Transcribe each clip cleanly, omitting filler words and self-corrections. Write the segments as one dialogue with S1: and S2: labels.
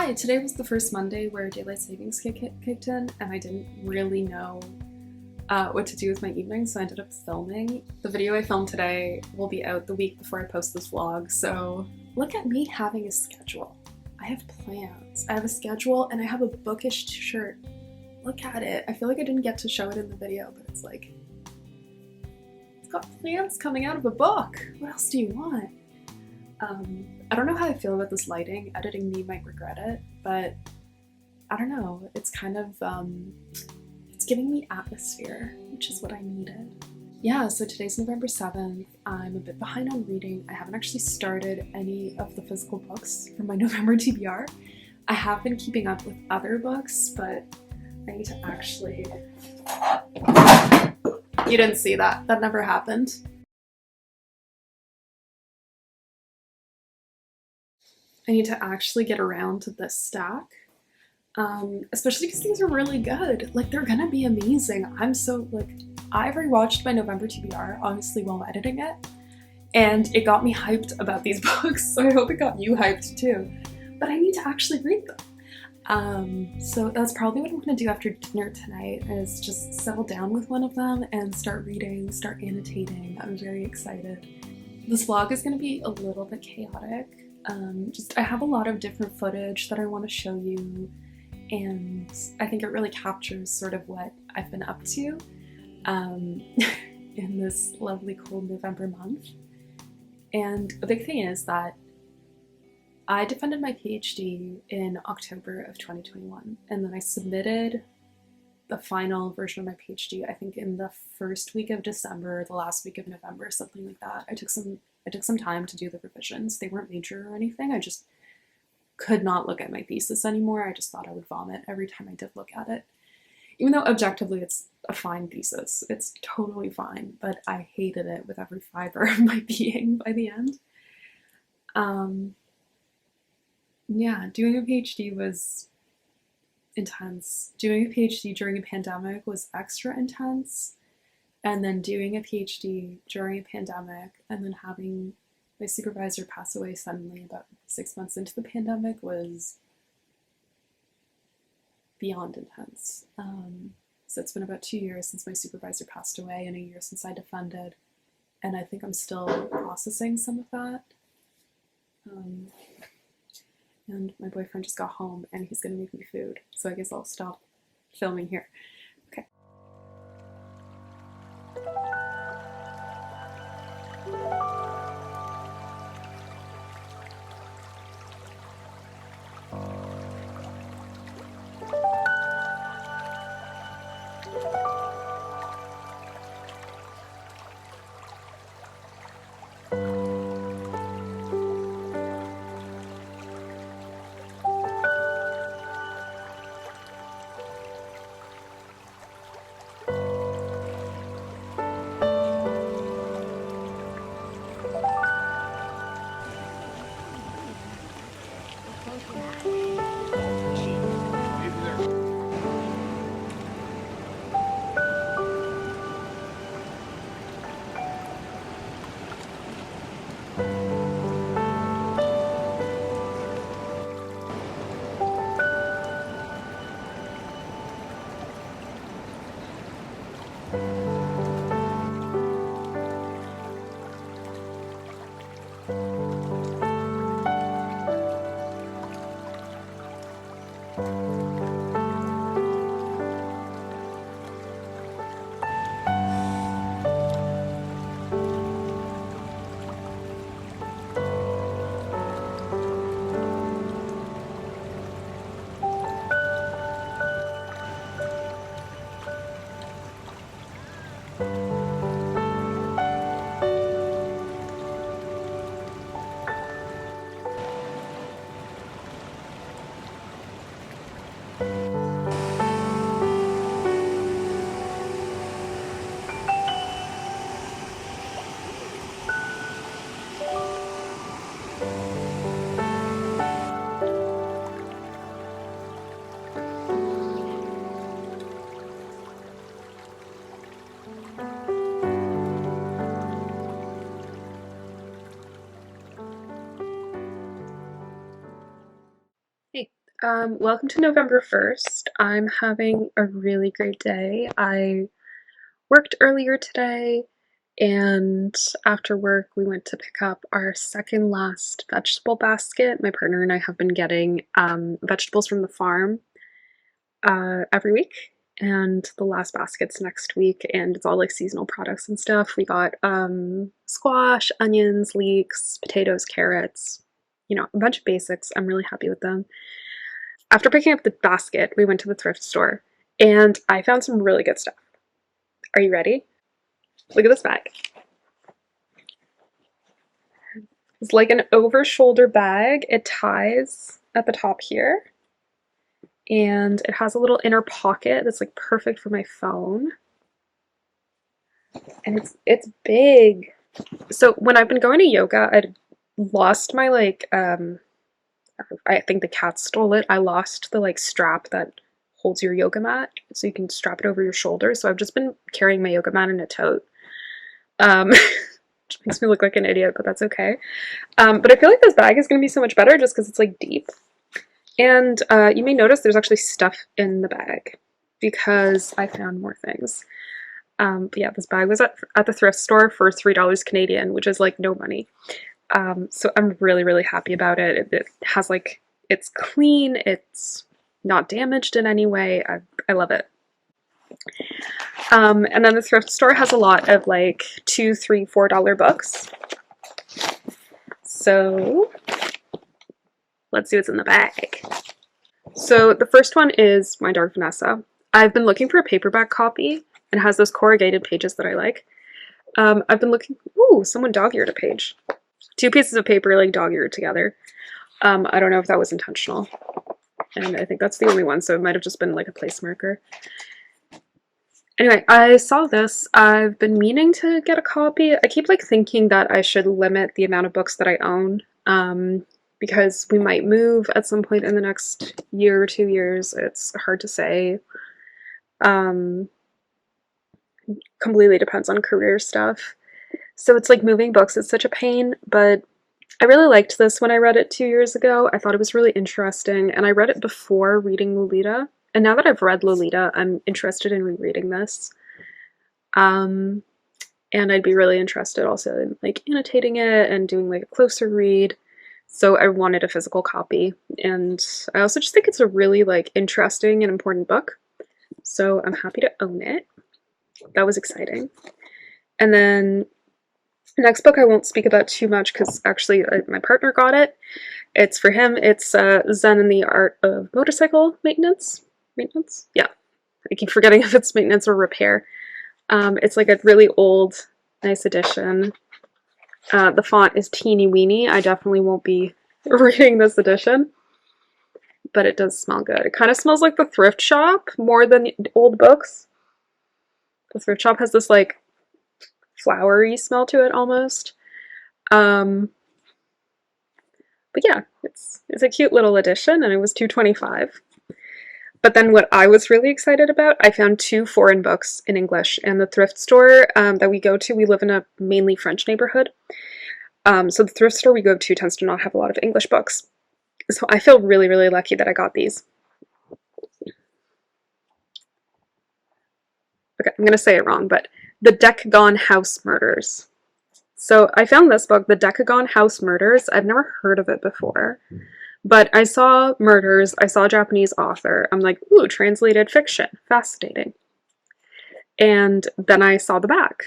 S1: Hi, today was the first Monday where daylight savings kicked in, and I didn't really know what to do with my evening, so I ended up filming. The video I filmed today will be out the week before I post this vlog, so look at me having a schedule. I have plans. I have a schedule and I have a bookish shirt. Look at it. I feel like I didn't get to show it in the video, but it's like, it's got plans coming out of a book. What else do you want? I don't know how I feel about this lighting. Editing me might regret it, but I don't know. It's kind of, it's giving me atmosphere, which is what I needed. Yeah, so today's November 7th. I'm a bit behind on reading. I haven't actually started any of the physical books for my November TBR. I have been keeping up with other books, but I need to actually... You didn't see that. That never happened. I need to actually get around to this stack, especially because these are really good. Like, they're gonna be amazing. I'm so, like, I rewatched my November TBR, obviously while editing it, and it got me hyped about these books, so I hope it got you hyped too. But I need to actually read them. So that's probably what I'm gonna do after dinner tonight, is just settle down with one of them and start reading, start annotating. I'm very excited. This vlog is gonna be a little bit chaotic. I have a lot of different footage that I want to show you, and I think it really captures sort of what I've been up to in this lovely cold November month. And a big thing is that I defended my PhD in October of 2021, and then I submitted the final version of my PhD, I think in the first week of December, the last week of November, something like that. I took some time to do the revisions. They weren't major or anything. I just could not look at my thesis anymore. I just thought I would vomit every time I did look at it. Even though objectively it's a fine thesis. It's totally fine, but I hated it with every fiber of my being by the end. Yeah, doing a PhD was intense. Doing a PhD during a pandemic was extra intense. And then doing a PhD during a pandemic and then having my supervisor pass away suddenly about 6 months into the pandemic was beyond intense. So it's been about 2 years since my supervisor passed away and a year since I defended, and I think I'm still processing some of that. And my boyfriend just got home and he's gonna make me food, so I guess I'll stop filming here. Okay. Welcome to November 1st. I'm having a really great day. I worked earlier today, and after work we went to pick up our second last vegetable basket. My partner and I have been getting vegetables from the farm every week, and the last basket's next week, and it's all like seasonal products and stuff. We got squash, onions, leeks, potatoes, carrots, you know, a bunch of basics. I'm really happy with them. After picking up the basket, we went to the thrift store, and I found some really good stuff. Are you ready? Look at this bag. It's like an over-shoulder bag. It ties at the top here, and it has a little inner pocket that's like perfect for my phone. And it's big. So when I've been going to yoga, I'd lost my I think the cat stole it. I lost the like strap that holds your yoga mat, so you can strap it over your shoulders. So I've just been carrying my yoga mat in a tote. Which makes me look like an idiot, but that's okay. But I feel like this bag is going to be so much better just because it's like deep. And you may notice there's actually stuff in the bag because I found more things. But yeah, this bag was at the thrift store for $3 Canadian, which is like no money. So I'm really, really happy about it. It has like, it's clean, it's not damaged in any way. I love it. And then the thrift store has a lot of like $2, $3, $4 books. So let's see what's in the bag. So the first one is My Dark Vanessa. I've been looking for a paperback copy. It has those corrugated pages that I like. I've been looking, ooh, someone dog-eared a page. 2 pieces of paper like dog-eared together. I don't know if that was intentional. And I think that's the only one, so it might have just been like a place marker. Anyway, I saw this. I've been meaning to get a copy. I keep like thinking that I should limit the amount of books that I own, because we might move at some point in the next year or 2 years. It's hard to say. Completely depends on career stuff. So it's like moving books is such a pain, but I really liked this when I read it 2 years ago. I thought it was really interesting, and I read it before reading Lolita. And now that I've read Lolita, I'm interested in rereading this. And I'd be really interested also in like annotating it and doing like a closer read. So I wanted a physical copy. And I also just think it's a really like interesting and important book. So I'm happy to own it. That was exciting. And then the next book I won't speak about too much because actually my partner got it. It's for him. It's Zen and the Art of Motorcycle Maintenance. Maintenance? Yeah. I keep forgetting if it's maintenance or repair. It's like a really old, nice edition. The font is teeny weeny. I definitely won't be reading this edition. But it does smell good. It kind of smells like the thrift shop more than the old books. The thrift shop has this like flowery smell to it almost. But yeah, it's a cute little edition, and it was $2.25. But then what I was really excited about, I found 2 foreign books in English, and the thrift store that we go to, we live in a mainly French neighborhood. So the thrift store we go to tends to not have a lot of English books. So I feel really, really lucky that I got these. Okay, I'm going to say it wrong, but The Decagon House Murders. So I found this book, The Decagon House Murders. I've never heard of it before. But I saw murders, I saw a Japanese author. I'm like, ooh, translated fiction. Fascinating. And then I saw the back.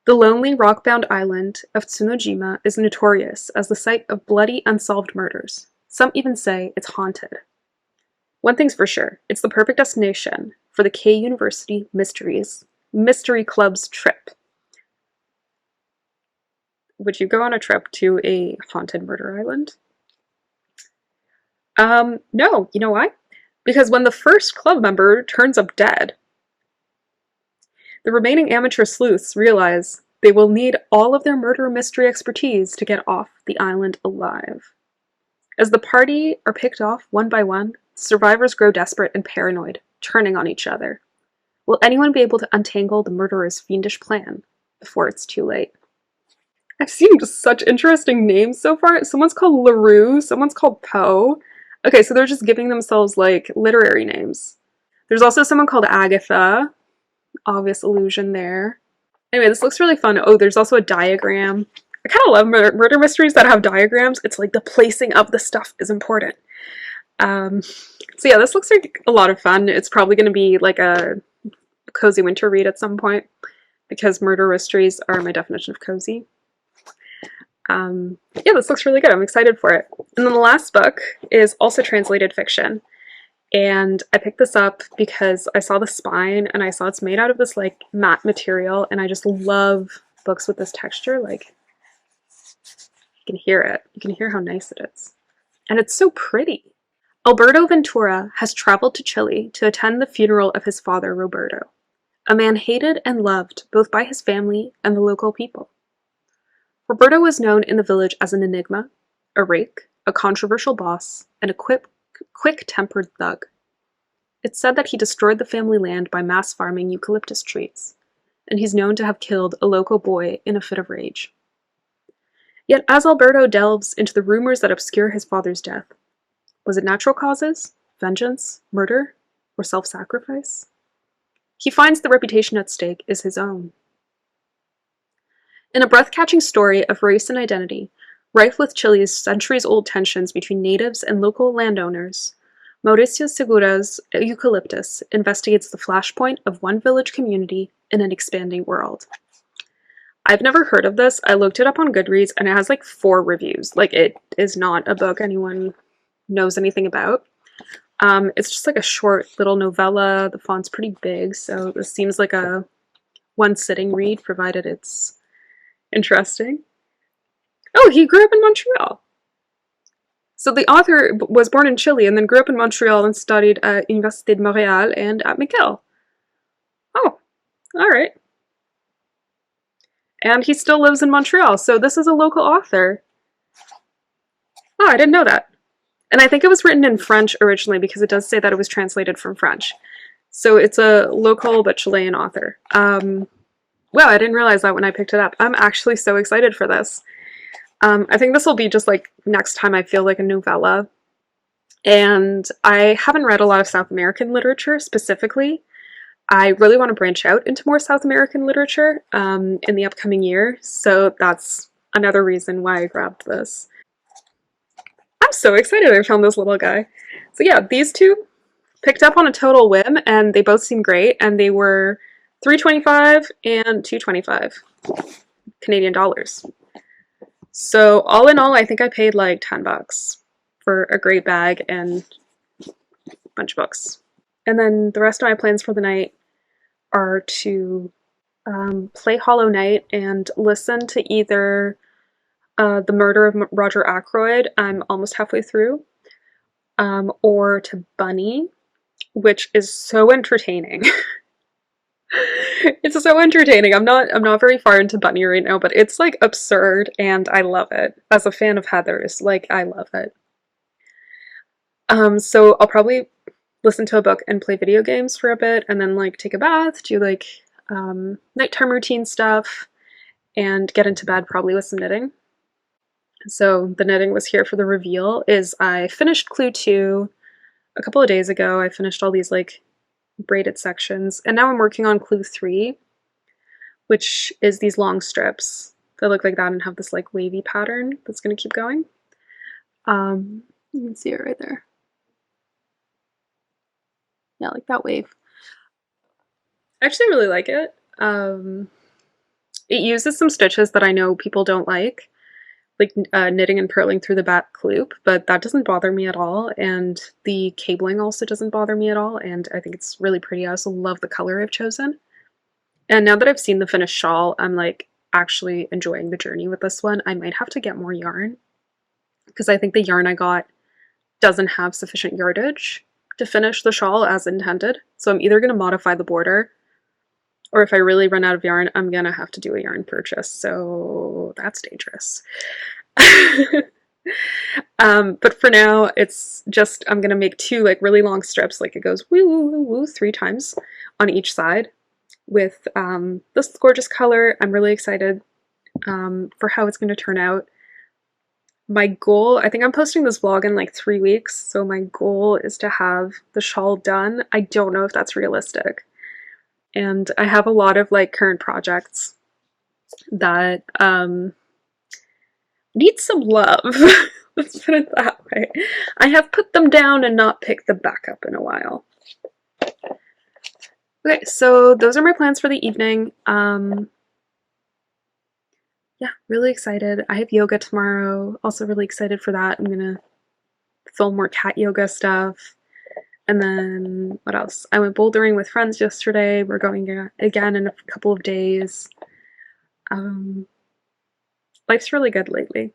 S1: The lonely rock-bound island of Tsunojima is notorious as the site of bloody, unsolved murders. Some even say it's haunted. One thing's for sure, it's the perfect destination for the K University Mystery Club's trip. Would you go on a trip to a haunted murder island? No. You know why? Because when the first club member turns up dead, the remaining amateur sleuths realize they will need all of their murder mystery expertise to get off the island alive. As the party are picked off one by one, survivors grow desperate and paranoid, turning on each other. Will anyone be able to untangle the murderer's fiendish plan before it's too late? I've seen just such interesting names so far. Someone's called LaRue, someone's called Poe. Okay, so they're just giving themselves like literary names. There's also someone called Agatha. Obvious allusion there. Anyway, this looks really fun. Oh, there's also a diagram. I kind of love murder mysteries that have diagrams. It's like the placing of the stuff is important. So yeah, this looks like a lot of fun. It's probably going to be like a cozy winter read at some point because murder mysteries are my definition of cozy. Yeah, this looks really good. I'm excited for it. And then the last book is also translated fiction. And I picked this up because I saw the spine and I saw it's made out of this like matte material, and I just love books with this texture. Like, you can hear it. You can hear how nice it is. And it's so pretty. Alberto Ventura has traveled to Chile to attend the funeral of his father, Roberto, a man hated and loved both by his family and the local people. Roberto was known in the village as an enigma, a rake, a controversial boss, and a quick-tempered thug. It's said that he destroyed the family land by mass farming eucalyptus trees, and he's known to have killed a local boy in a fit of rage. Yet as Alberto delves into the rumors that obscure his father's death, was it natural causes, vengeance, murder, or self-sacrifice? He finds the reputation at stake is his own. In a breath-catching story of race and identity, rife with Chile's centuries-old tensions between natives and local landowners, Mauricio Segura's Eucalyptus investigates the flashpoint of one village community in an expanding world. I've never heard of this. I looked it up on Goodreads and it has like 4 reviews. Like, it is not a book anyone knows anything about. It's just like a short little novella. The font's pretty big, so this seems like a one-sitting read, provided it's interesting. Oh, he grew up in Montreal. So the author was born in Chile and then grew up in Montreal and studied at Université de Montréal and at McGill. Oh, all right. And he still lives in Montreal, so this is a local author. Oh, I didn't know that. And I think it was written in French originally because it does say that it was translated from French. So it's a local but Chilean author. Wow, I didn't realize that when I picked it up. I'm actually so excited for this. I think this will be just like next time I feel like a novella. And I haven't read a lot of South American literature specifically. I really want to branch out into more South American literature in the upcoming year. So that's another reason why I grabbed this. I'm so excited I found this little guy. So yeah, these two picked up on a total whim and they both seem great, and they were $3.25 and $2.25 Canadian dollars. So all in all, I think I paid like $10 for a great bag and a bunch of books. And then the rest of my plans for the night are to play Hollow Knight and listen to either The Murder of Roger Ackroyd, I'm almost halfway through, or to Bunny, which is so entertaining. It's so entertaining. I'm not very far into Bunny right now, but it's like absurd and I love it. As a fan of Heather's, like, I love it. So I'll probably listen to a book and play video games for a bit and then like take a bath, do like nighttime routine stuff, and get into bed probably with some knitting. So the knitting was here for the reveal. Is I finished Clue 2 a couple of days ago. I finished all these like braided sections, and now I'm working on Clue 3, which is these long strips that look like that and have this like wavy pattern that's going to keep going. You can see it right there. Yeah, like that wave. I actually really like it. It uses some stitches that I know people don't like knitting and purling through the back loop, but that doesn't bother me at all, and the cabling also doesn't bother me at all, and I think it's really pretty. I also love the color I've chosen. And now that I've seen the finished shawl, I'm like actually enjoying the journey with this one. I might have to get more yarn because I think the yarn I got doesn't have sufficient yardage to finish the shawl as intended. So I'm either going to modify the border, or if I really run out of yarn, I'm going to have to do a yarn purchase. So that's dangerous. But for now, it's just, I'm going to make 2 like really long strips. Like it goes woo woo woo woo 3 times on each side with this gorgeous color. I'm really excited for how it's going to turn out. my goal, I think I'm posting this vlog in like 3 weeks, so my goal is to have the shawl done. I don't know if that's realistic. And I have a lot of like current projects that need some love. Let's put it that way. I have put them down and not picked them back up in a while. Okay, so those are my plans for the evening. Yeah, really excited. I have yoga tomorrow. Also really excited for that. I'm gonna film more cat yoga stuff. And then what else? I went bouldering with friends yesterday. We're going again in a couple of days. Life's really good lately.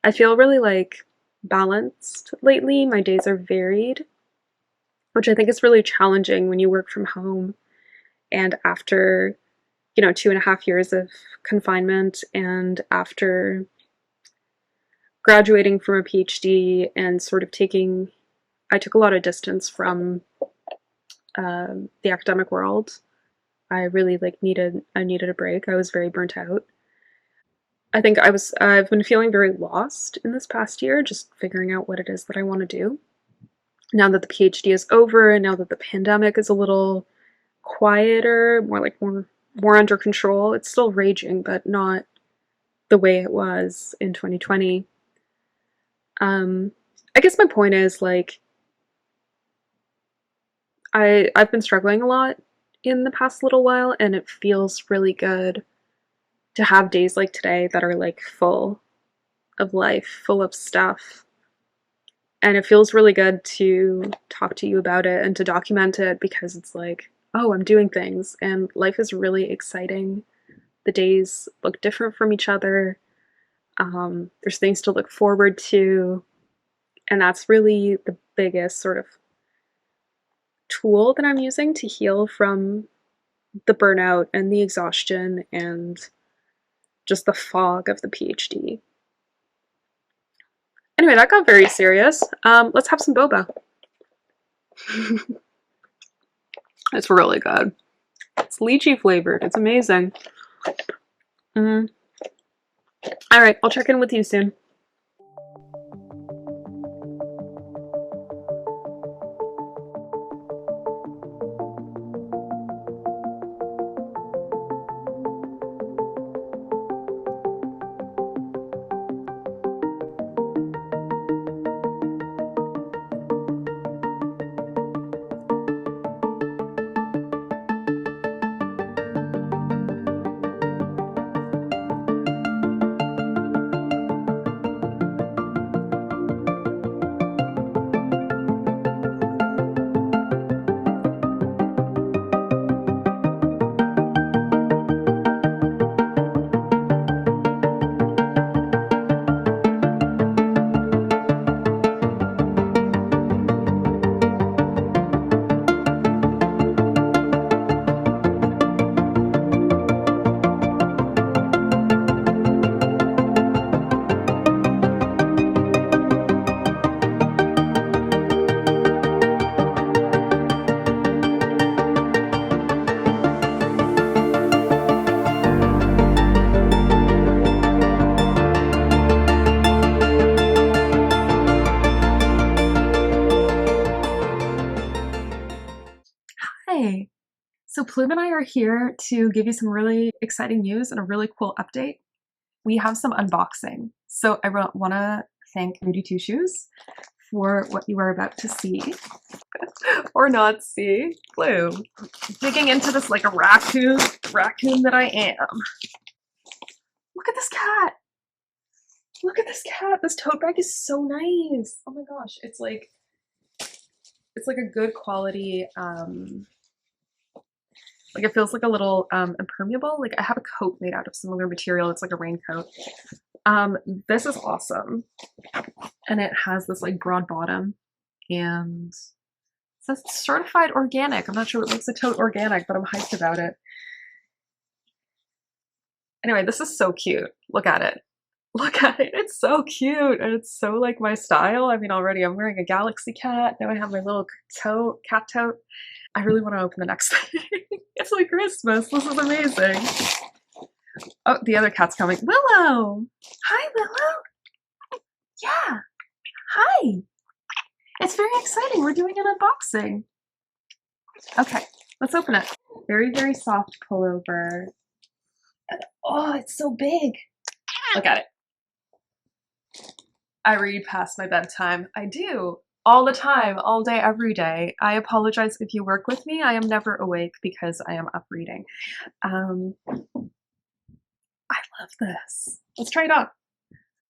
S1: I feel really like balanced lately. My days are varied, which I think is really challenging when you work from home and after, 2.5 years of confinement and after graduating from a PhD and sort of I took a lot of distance from the academic world. I really needed a break. I was very burnt out. I think I've been feeling very lost in this past year, just figuring out what it is that I want to do. Now that the PhD is over and now that the pandemic is a little quieter, more under control. It's still raging, but not the way it was in 2020. I guess my point is I've been struggling a lot in the past little while, and it feels really good to have days like today that are full of life, full of stuff. And it feels really good to talk to you about it and to document it because it's oh, I'm doing things and life is really exciting. The days look different from each other. There's things to look forward to. And that's really the biggest sort of tool that I'm using to heal from the burnout and the exhaustion and just the fog of the PhD. Anyway, that got very serious. Let's have some boba. It's really good. It's lychee flavored. It's amazing. All right, I'll check in with you soon. So Plume and I are here to give you some really exciting news and a really cool update. We have some unboxing. So I want to thank Rudy Two Shoes for what you are about to see. Or not see. Plume. Digging into this like a raccoon that I am. Look at this cat! Look at this cat! This tote bag is so nice! Oh my gosh, it's like a good quality, it feels like a little impermeable. Like I have a coat made out of similar material. It's like a raincoat. This is awesome. And it has this like broad bottom and it says certified organic. I'm not sure what makes a tote organic, but I'm hyped about it. Anyway, this is so cute. Look at it. Look at it. It's so cute. And it's so like my style. I mean, already I'm wearing a galaxy cat. Now I have my little cat tote. I really want to open the next thing. It's like Christmas. This is amazing. Oh, the other cat's coming. Willow! Hi, Willow! Yeah. Hi. It's very exciting. We're doing an unboxing. Okay, let's open it. Very, very soft pullover. Oh, it's so big. Look at it. I read past my bedtime. I do. All the time, all day, every day. I apologize if you work with me. I am never awake because I am up reading. I love this. Let's try it on.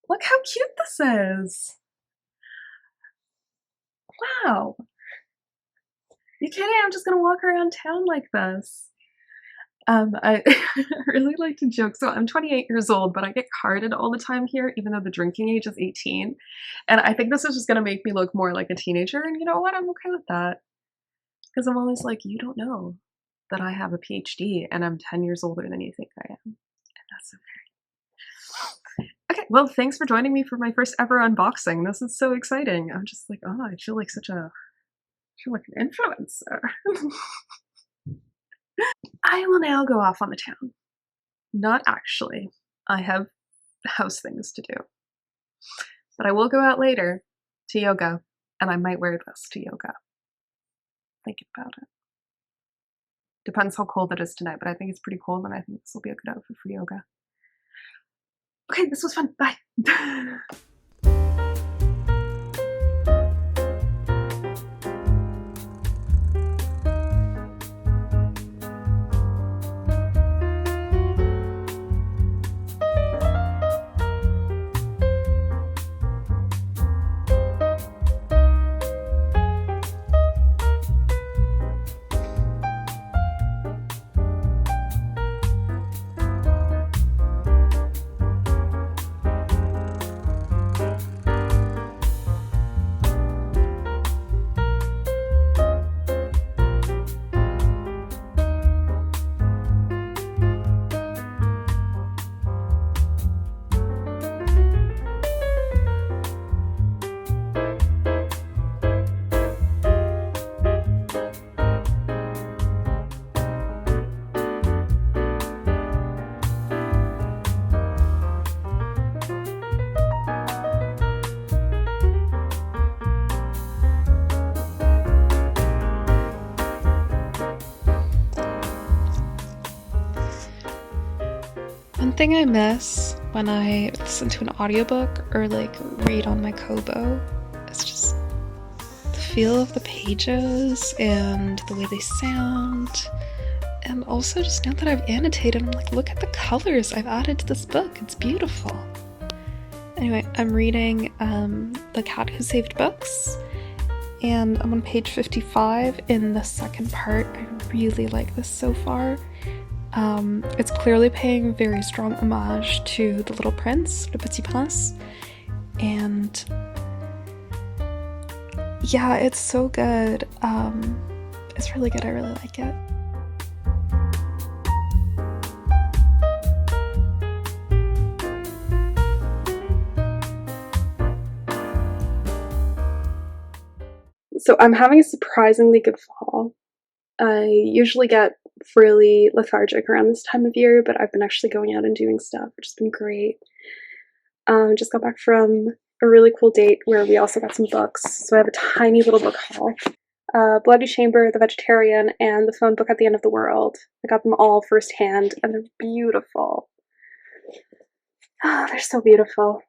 S1: Look how cute this is. Wow. You kidding? I'm just gonna walk around town like this. I really like to joke. So I'm 28 years old, but I get carded all the time here, even though the drinking age is 18. And I think this is just gonna make me look more like a teenager. And you know what? I'm okay with that. Because I'm always like, you don't know that I have a PhD and I'm 10 years older than you think I am. And that's okay. Okay, well, thanks for joining me for my first ever unboxing. This is so exciting. I'm just like, oh, I feel like I feel like an influencer. I will now go off on the town. Not actually. I have house things to do. But I will go out later to yoga, and I might wear this to yoga. Thinking about it. Depends how cold it is tonight, but I think it's pretty cold, and I think this will be a good outfit for yoga. Okay, this was fun. Bye. One thing I miss when I listen to an audiobook or like read on my Kobo is just the feel of the pages and the way they sound. And also just now that I've annotated, I'm like, look at the colors I've added to this book. It's beautiful. Anyway, I'm reading The Cat Who Saved Books, and I'm on page 55 in the second part. I really like this so far. It's clearly paying very strong homage to The Little Prince, Le Petit Prince, and yeah, it's so good. It's really good. I really like it. So I'm having a surprisingly good fall. I usually get really lethargic around this time of year, but I've been actually going out and doing stuff, which has been great. Just got back from a really cool date where we also got some books. So I have a tiny little book haul. Bloody Chamber, The Vegetarian, and The Phone Book at the End of the World. I got them all firsthand, and they're beautiful. Oh, they're so beautiful.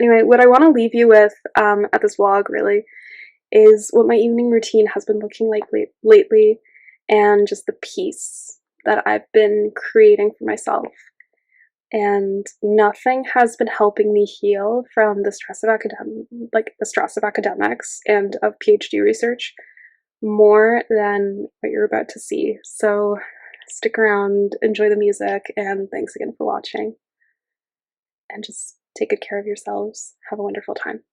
S1: Anyway, what I want to leave you with at this vlog, really, is what my evening routine has been looking like lately, and just the peace that I've been creating for myself. And nothing has been helping me heal from the stress of academics and of PhD research more than what you're about to see. So stick around, enjoy the music, and thanks again for watching. And just take good care of yourselves. Have a wonderful time.